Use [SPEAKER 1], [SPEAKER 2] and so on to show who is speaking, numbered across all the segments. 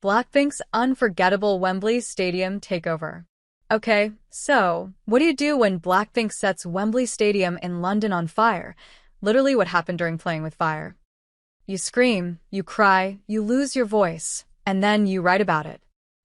[SPEAKER 1] Blackpink's unforgettable Wembley Stadium takeover. Okay, so, what do you do when Blackpink sets Wembley Stadium in London on fire? Literally what happened during Playing with Fire. You scream, you cry, you lose your voice, and then you write about it.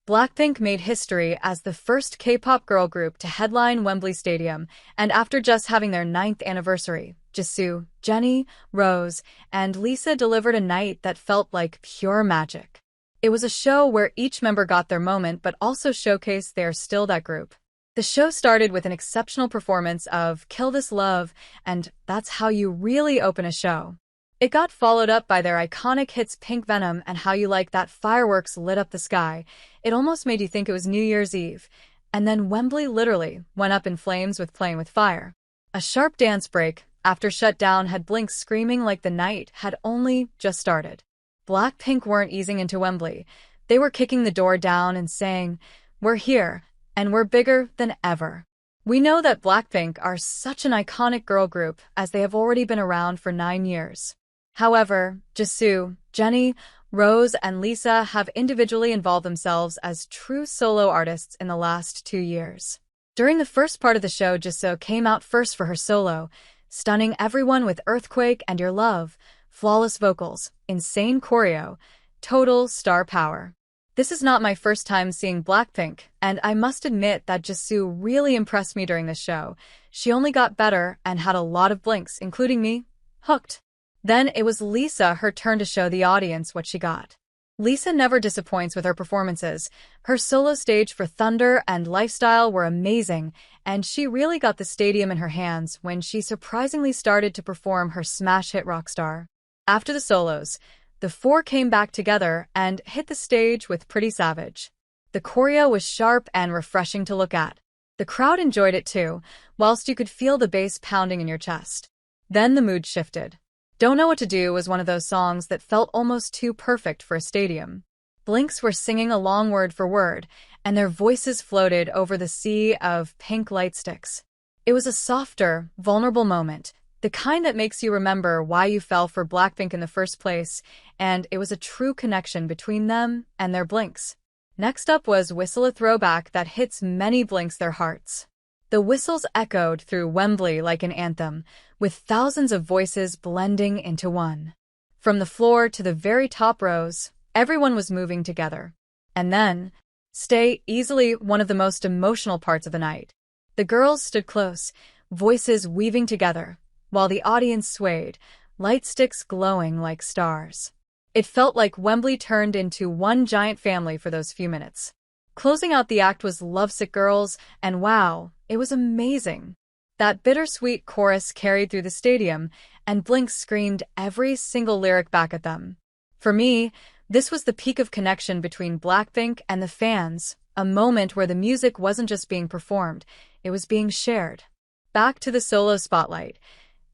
[SPEAKER 1] Blackpink made history as the first K-pop girl group to headline Wembley Stadium, and after just having their 9th anniversary, Jisoo, Jennie, Rosé, and Lisa delivered a night that felt like pure magic. It was a show where each member got their moment but also showcased they are still that group. The show started with an exceptional performance of Kill This Love, and that's how you really open a show. It got followed up by their iconic hits Pink Venom and How You Like That. Fireworks lit up the sky. It almost made you think it was New Year's Eve. And then Wembley literally went up in flames with Playing with Fire. A sharp dance break after Shutdown had Blink screaming like the night had only just started. Blackpink weren't easing into Wembley. They were kicking the door down and saying, "We're here, and we're bigger than ever." We know that Blackpink are such an iconic girl group as they have already been around for 9 years. However, Jisoo, Jennie, Rosé, and Lisa have individually involved themselves as true solo artists in the last 2 years. During the first part of the show, Jisoo came out first for her solo, stunning everyone with Earthquake and Your Love, flawless vocals, insane choreo, total star power. This is not my first time seeing Blackpink, and I must admit that Jisoo really impressed me during this show. She only got better and had a lot of blinks, including me, hooked. Then it was Lisa, her turn to show the audience what she got. Lisa never disappoints with her performances. Her solo stage for Thunder and Lifestyle were amazing, and she really got the stadium in her hands when she surprisingly started to perform her smash hit Rockstar. After the solos, the four came back together and hit the stage with Pretty Savage. The choreo was sharp and refreshing to look at. The crowd enjoyed it too, whilst you could feel the bass pounding in your chest. Then the mood shifted. Don't Know What to Do was one of those songs that felt almost too perfect for a stadium. Blinks were singing along word for word, and their voices floated over the sea of pink light sticks. It was a softer, vulnerable moment, the kind that makes you remember why you fell for Blackpink in the first place, and it was a true connection between them and their blinks. Next up was Whistle, a throwback that hits many blinks their hearts. The whistles echoed through Wembley like an anthem, with thousands of voices blending into one. From the floor to the very top rows, everyone was moving together. And then, Stay, easily one of the most emotional parts of the night. The girls stood close, voices weaving together, while the audience swayed, light sticks glowing like stars. It felt like Wembley turned into one giant family for those few minutes. Closing out the act was Lovesick Girls, and wow, it was amazing. That bittersweet chorus carried through the stadium, and Blink screamed every single lyric back at them. For me, this was the peak of connection between Blackpink and the fans, a moment where the music wasn't just being performed, it was being shared. Back to the solo spotlight.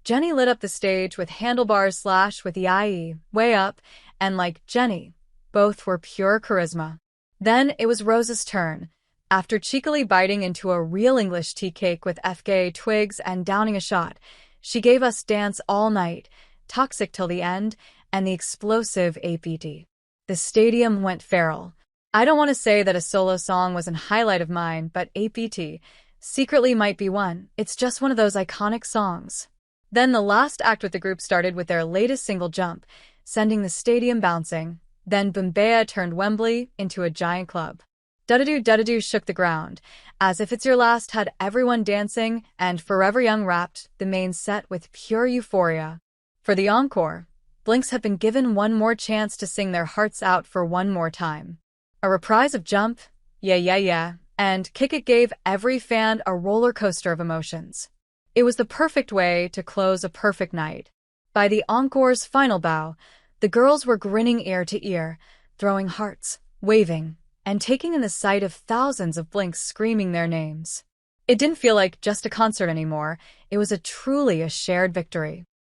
[SPEAKER 1] Jennie lit up the stage with Handlebars / with the IE, Way Up, and like Jennie, both were pure charisma. Then it was Rosé's turn. After cheekily biting into a real English tea cake with FKA twigs and downing a shot, she gave us Dance All Night, Toxic Till the End, and the explosive APT. The stadium went feral. I don't want to say that a solo song was a highlight of mine, but APT secretly might be one. It's just one of those iconic songs. Then the last act with the group started with their latest single, Jump, sending the stadium bouncing. Then Bombaya turned Wembley into a giant club. Da-da-do shook the ground, As If It's Your Last had everyone dancing, and Forever Young wrapped the main set with pure euphoria. For the encore, Blinks have been given one more chance to sing their hearts out for one more time. A reprise of Jump, Yeah Yeah Yeah, and Kick It gave every fan a roller coaster of emotions. It was the perfect way to close a perfect night. By the encore's final bow, the girls were grinning ear to ear, throwing hearts, waving, and taking in the sight of thousands of Blinks screaming their names. It didn't feel like just a concert anymore, it was truly a shared victory.